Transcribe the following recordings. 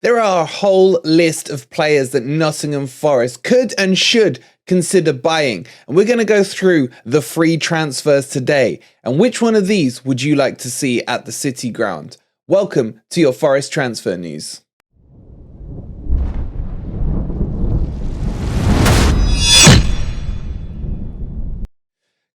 There are a whole list of players that Nottingham Forest could and should consider buying, and we're going to go through the free transfers today. And which one of these would you like to see at the City Ground? Welcome to your Forest transfer news.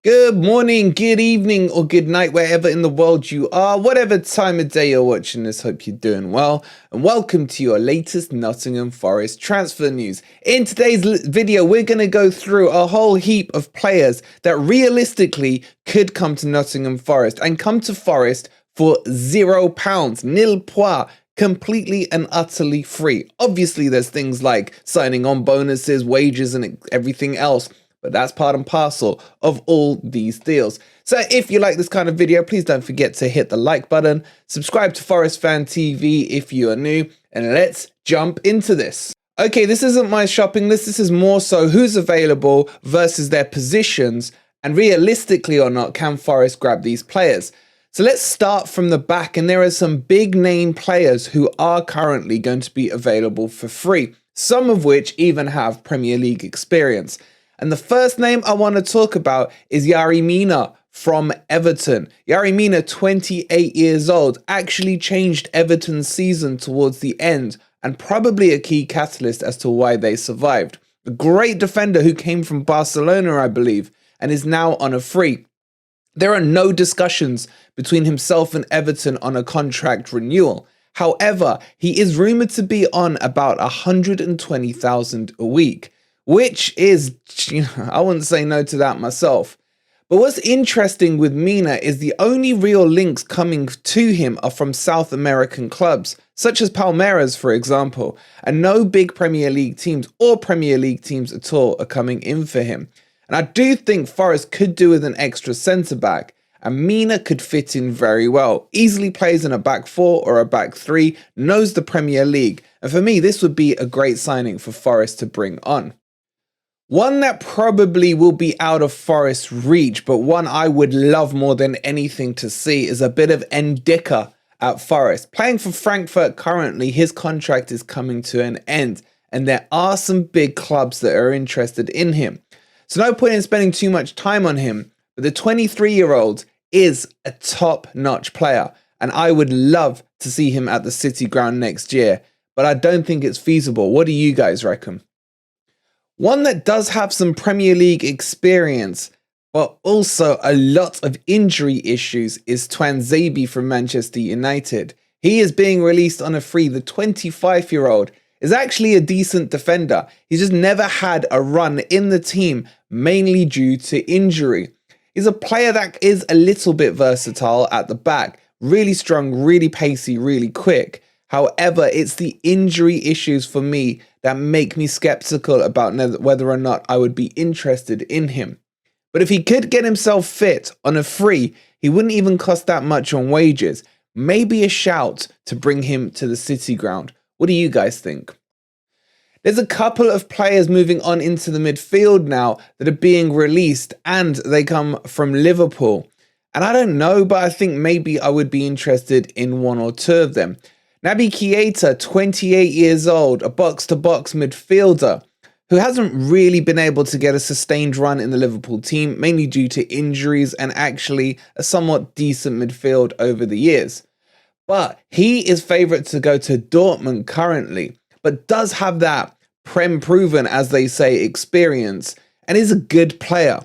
Good morning, good evening, or good night, wherever in the world you are. Whatever time of day you're watching this, hope you're doing well. And welcome to your latest Nottingham Forest transfer news. In today's video, we're going to go through a whole heap of players that realistically could come to Nottingham Forest and come to Forest for £0, nil pois. Completely and utterly free. Obviously, there's things like signing on bonuses, wages, and everything else. But that's part and parcel of all these deals. So if you like this kind of video, please don't forget to hit the like button, subscribe to Forest Fan TV if you are new, and let's jump into this. Okay, this isn't my shopping list. This is more so who's available versus their positions, and realistically or not, can Forest grab these players? So let's start from the back, and there are some big name players who are currently going to be available for free, some of which even have Premier League experience. And the first name I want to talk about is Yerry Mina from Everton. Yerry Mina, 28 years old, actually changed Everton's season towards the end and probably a key catalyst as to why they survived. A great defender who came from Barcelona, I believe, and is now on a free. There are no discussions between himself and Everton on a contract renewal. However, he is rumoured to be on about 120,000 a week. Which is, I wouldn't say no to that myself. But what's interesting with Mina is the only real links coming to him are from South American clubs, such as Palmeiras, for example, and no big Premier League teams or Premier League teams at all are coming in for him. And I do think Forest could do with an extra centre-back, and Mina could fit in very well. Easily plays in a back four or a back three, knows the Premier League, and for me, this would be a great signing for Forest to bring on. One that probably will be out of Forest's reach, but one I would love more than anything to see is a bit of Ndicka at Forest. Playing for Frankfurt currently, his contract is coming to an end, and there are some big clubs that are interested in him. So no point in spending too much time on him, but the 23-year-old is a top-notch player, and I would love to see him at the City Ground next year, but I don't think it's feasible. What do you guys reckon? One that does have some Premier League experience, but also a lot of injury issues, is Tuanzebe from Manchester United. He is being released on a free. The 25-year-old is actually a decent defender. He's just never had a run in the team, mainly due to injury. He's a player that is a little bit versatile at the back, really strong, really pacey, really quick. However, it's the injury issues for me that make me skeptical about whether or not I would be interested in him. But if he could get himself fit on a free, he wouldn't even cost that much on wages. Maybe a shout to bring him to the City Ground. What do you guys think? There's a couple of players moving on into the midfield now that are being released, and they come from Liverpool. And I don't know, but I think maybe I would be interested in one or two of them. Naby Keita, 28 years old, a box-to-box midfielder who hasn't really been able to get a sustained run in the Liverpool team, mainly due to injuries and actually a somewhat decent midfield over the years. But he is favourite to go to Dortmund currently, but does have that Prem proven, as they say, experience, and is a good player.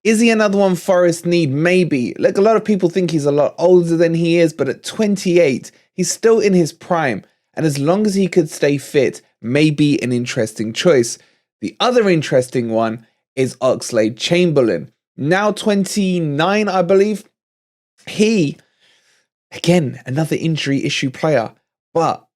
Is he another one Forest need? Maybe. Look, a lot of people think he's a lot older than he is, but at 28, he's still in his prime, and as long as he could stay fit, may be an interesting choice. The other interesting one is Oxlade-Chamberlain, now 29, I believe. He, again, another injury issue player, but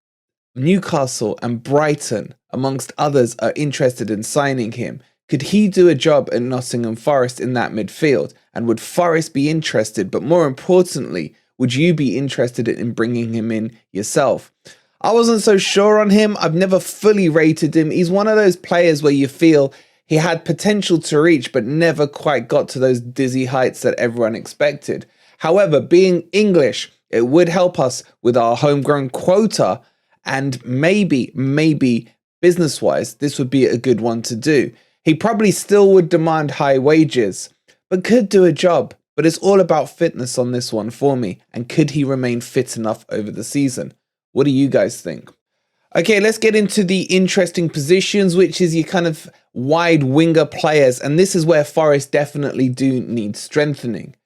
Newcastle and Brighton, amongst others, are interested in signing him. Could he do a job at Nottingham Forest in that midfield? And would Forest be interested? But more importantly, would you be interested in bringing him in yourself? I wasn't so sure on him. I've never fully rated him. He's one of those players where you feel he had potential to reach, but never quite got to those dizzy heights that everyone expected. However, being English, it would help us with our homegrown quota And maybe business-wise, this would be a good one to do. He probably still would demand high wages, but could do a job. But it's all about fitness on this one for me. And could he remain fit enough over the season? What do you guys think? Okay, let's get into the interesting positions, which is your kind of wide winger players. And this is where Forest definitely do need strengthening.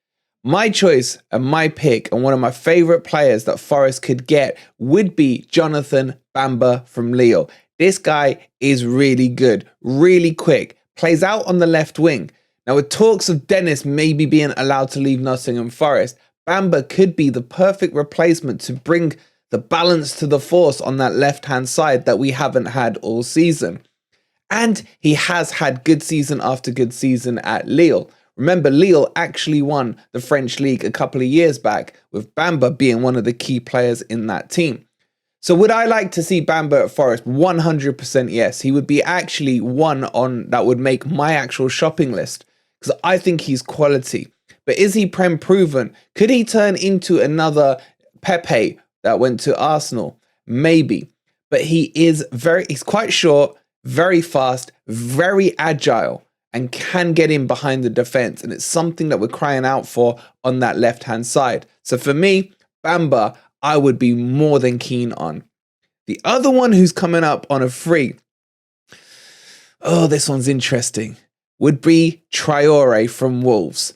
My choice and my pick and one of my favourite players that Forest could get would be Jonathan Bamba from Lille. This guy is really good, really quick, plays out on the left wing. Now, with talks of Dennis maybe being allowed to leave Nottingham Forest, Bamba could be the perfect replacement to bring the balance to the force on that left-hand side that we haven't had all season. And he has had good season after good season at Lille. Remember, Lille actually won the French league a couple of years back, with Bamba being one of the key players in that team. So would I like to see Bamba at Forest? 100% yes. He would be actually one on that would make my actual shopping list, because I think he's quality. But is he Prem proven? Could he turn into another Pepe that went to Arsenal? Maybe. But he's quite short, very fast, very agile, and can get in behind the defense. And it's something that we're crying out for on that left-hand side. So for me, Bamba, I would be more than keen on. The other one who's coming up on a free, oh, this one's interesting, would be Traore from Wolves.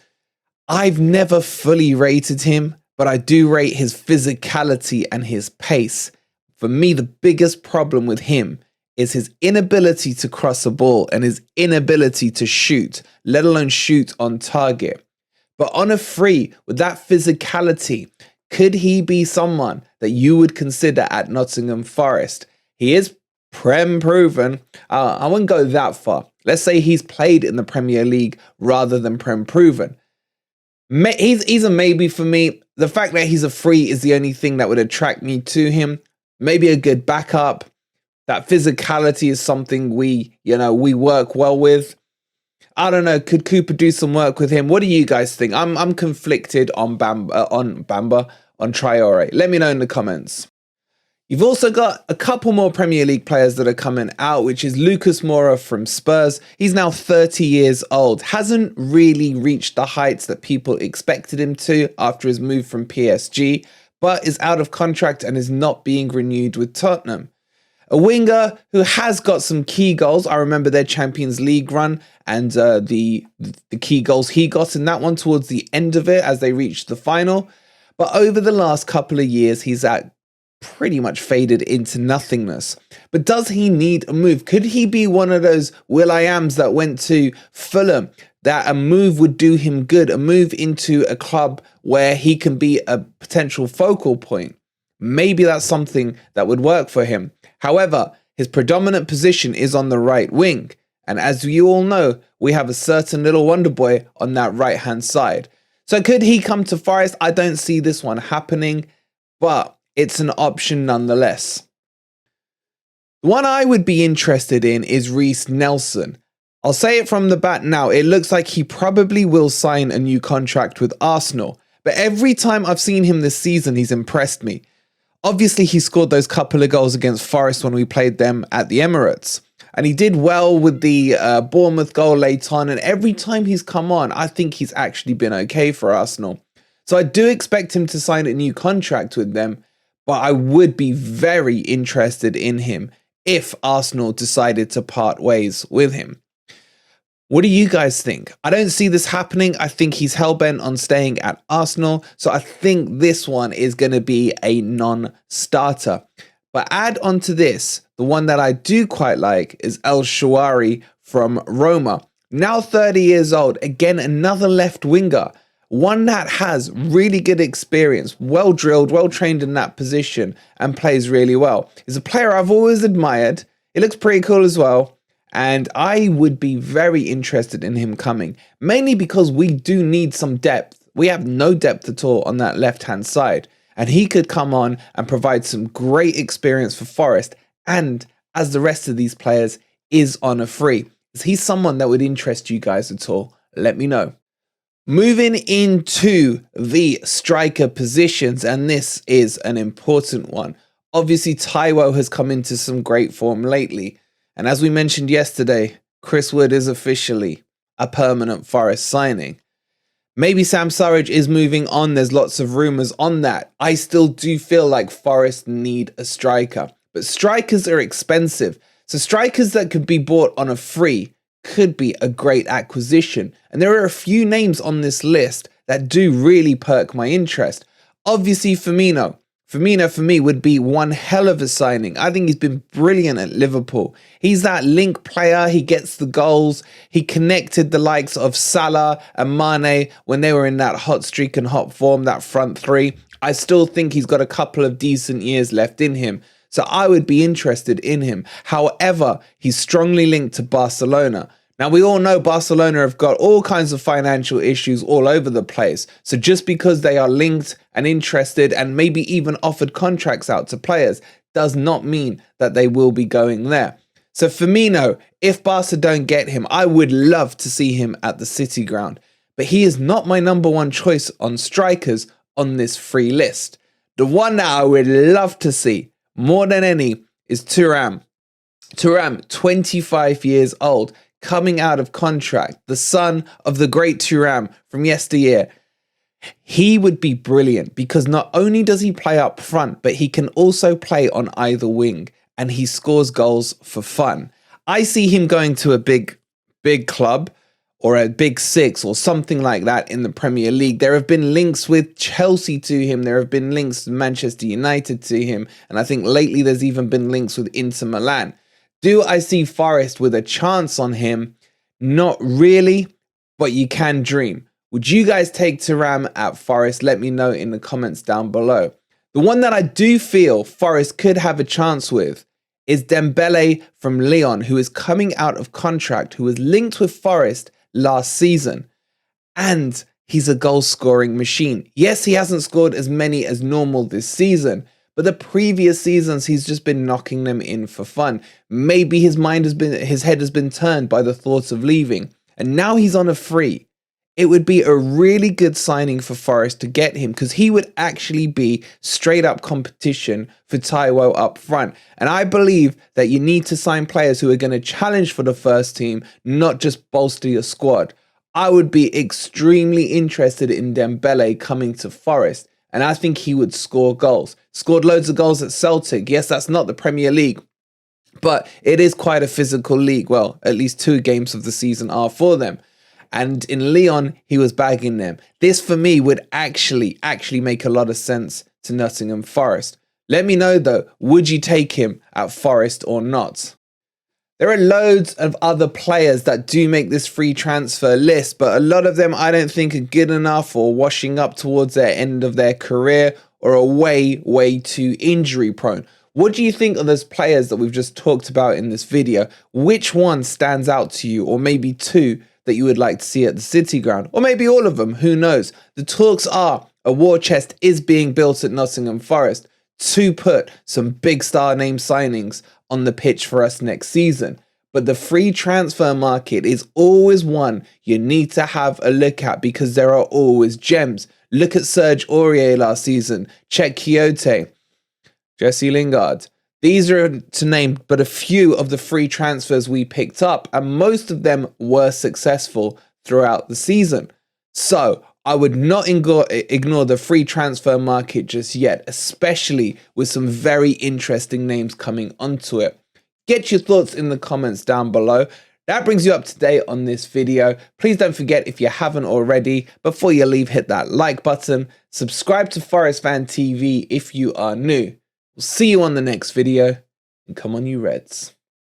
I've never fully rated him, but I do rate his physicality and his pace. For me, the biggest problem with him is his inability to cross a ball and his inability to shoot, let alone shoot on target. But on a free, with that physicality, could he be someone that you would consider at Nottingham Forest? He is Prem proven. I wouldn't go that far. Let's say he's played in the Premier League rather than Prem proven. He's a maybe for me. The fact that he's a free is the only thing that would attract me to him. Maybe a good backup. That physicality is something we work well with. I don't know. Could Cooper do some work with him? What do you guys think? I'm conflicted on Bamba, on Traore. Let me know in the comments. You've also got a couple more Premier League players that are coming out, which is Lucas Mora from Spurs. He's now 30 years old. Hasn't really reached the heights that people expected him to after his move from PSG, but is out of contract and is not being renewed with Tottenham. A winger who has got some key goals. I remember their Champions League run and the key goals he got in that one towards the end of it as they reached the final. But over the last couple of years, he's pretty much faded into nothingness. But does he need a move? Could he be one of those Will.i.ams that went to Fulham, that a move would do him good, a move into a club where he can be a potential focal point? Maybe that's something that would work for him. However, his predominant position is on the right wing. And as you all know, we have a certain little wonder boy on that right-hand side. So could he come to Forest? I don't see this one happening, but it's an option nonetheless. The one I would be interested in is Reiss Nelson. I'll say it from the bat now. It looks like he probably will sign a new contract with Arsenal. But every time I've seen him this season, he's impressed me. Obviously, he scored those couple of goals against Forest when we played them at the Emirates. And he did well with the Bournemouth goal late on. And every time he's come on, I think he's actually been okay for Arsenal. So I do expect him to sign a new contract with them. But I would be very interested in him if Arsenal decided to part ways with him. What do you guys think? I don't see this happening. I think he's hell-bent on staying at Arsenal. So I think this one is going to be a non-starter. But add on to this, the one that I do quite like is El Shaarawy from Roma. Now 30 years old. Again, another left winger. One that has really good experience, well drilled, well trained in that position and plays really well. He's a player I've always admired. He looks pretty cool as well. And I would be very interested in him coming, mainly because we do need some depth. We have no depth at all on that left-hand side. And he could come on and provide some great experience for Forest. And as the rest of these players is on a free. Is he someone that would interest you guys at all? Let me know. Moving into the striker positions, and this is an important one. Obviously, Taiwo has come into some great form lately. And as we mentioned yesterday, Chris Wood is officially a permanent Forest signing. Maybe Sam Surridge is moving on. There's lots of rumours on that. I still do feel like Forest need a striker. But strikers are expensive. So strikers that could be bought on a free could be a great acquisition. And there are a few names on this list that do really perk my interest. Obviously, Firmino. Firmino, for me, would be one hell of a signing. I think he's been brilliant at Liverpool. He's that link player. He gets the goals. He connected the likes of Salah and Mane when they were in that hot streak and hot form, that front three. I still think he's got a couple of decent years left in him. So I would be interested in him. However, he's strongly linked to Barcelona. Now, we all know Barcelona have got all kinds of financial issues all over the place. So just because they are linked and interested and maybe even offered contracts out to players does not mean that they will be going there. So Firmino, if Barca don't get him, I would love to see him at the City ground. But he is not my number one choice on strikers on this free list. The one that I would love to see more than any is Thuram. Thuram, 25 years old, coming out of contract, the son of the great Thuram from yesteryear. He would be brilliant because not only does he play up front, but he can also play on either wing and he scores goals for fun. I see him going to a big club or a big six or something like that in the Premier League. There have been links with Chelsea to him. There have been links with Manchester United to him. And I think lately there's even been links with Inter Milan. Do I see Forest with a chance on him? Not really, but you can dream. Would you guys take Thuram at Forest? Let me know in the comments down below. The one that I do feel Forest could have a chance with is Dembele from Lyon, who is coming out of contract, who was linked with Forest last season. And he's a goal-scoring machine. Yes, he hasn't scored as many as normal this season, but the previous seasons, he's just been knocking them in for fun. Maybe his head has been turned by the thought of leaving. And now he's on a free. It would be a really good signing for Forest to get him because he would actually be straight up competition for Taiwo up front. And I believe that you need to sign players who are going to challenge for the first team, not just bolster your squad. I would be extremely interested in Dembele coming to Forest. And I think he would score goals. Scored loads of goals at Celtic. Yes, that's not the Premier League, but it is quite a physical league. Well, at least 2 games of the season are for them. And in Lyon, he was bagging them. This, for me, would actually make a lot of sense to Nottingham Forest. Let me know, though, would you take him at Forest or not? There are loads of other players that do make this free transfer list, but a lot of them I don't think are good enough or washing up towards their end of their career or are way too injury prone. What do you think of those players that we've just talked about in this video? Which one stands out to you, or maybe 2 that you would like to see at the City ground, or maybe all of them, who knows? The talks are a war chest is being built at Nottingham Forest to put some big star name signings on the pitch for us next season. But the free transfer market is always one you need to have a look at because there are always gems. Look at Serge Aurier last season, check Keita, Jesse Lingard. These are, to name but a few of the free transfers we picked up, and most of them were successful throughout the season. So I would not ignore the free transfer market just yet, especially with some very interesting names coming onto it. Get your thoughts in the comments down below. That brings you up to date on this video. Please don't forget, if you haven't already, before you leave, hit that like button. Subscribe to Forest Fan TV if you are new. We'll see you on the next video, and come on you Reds.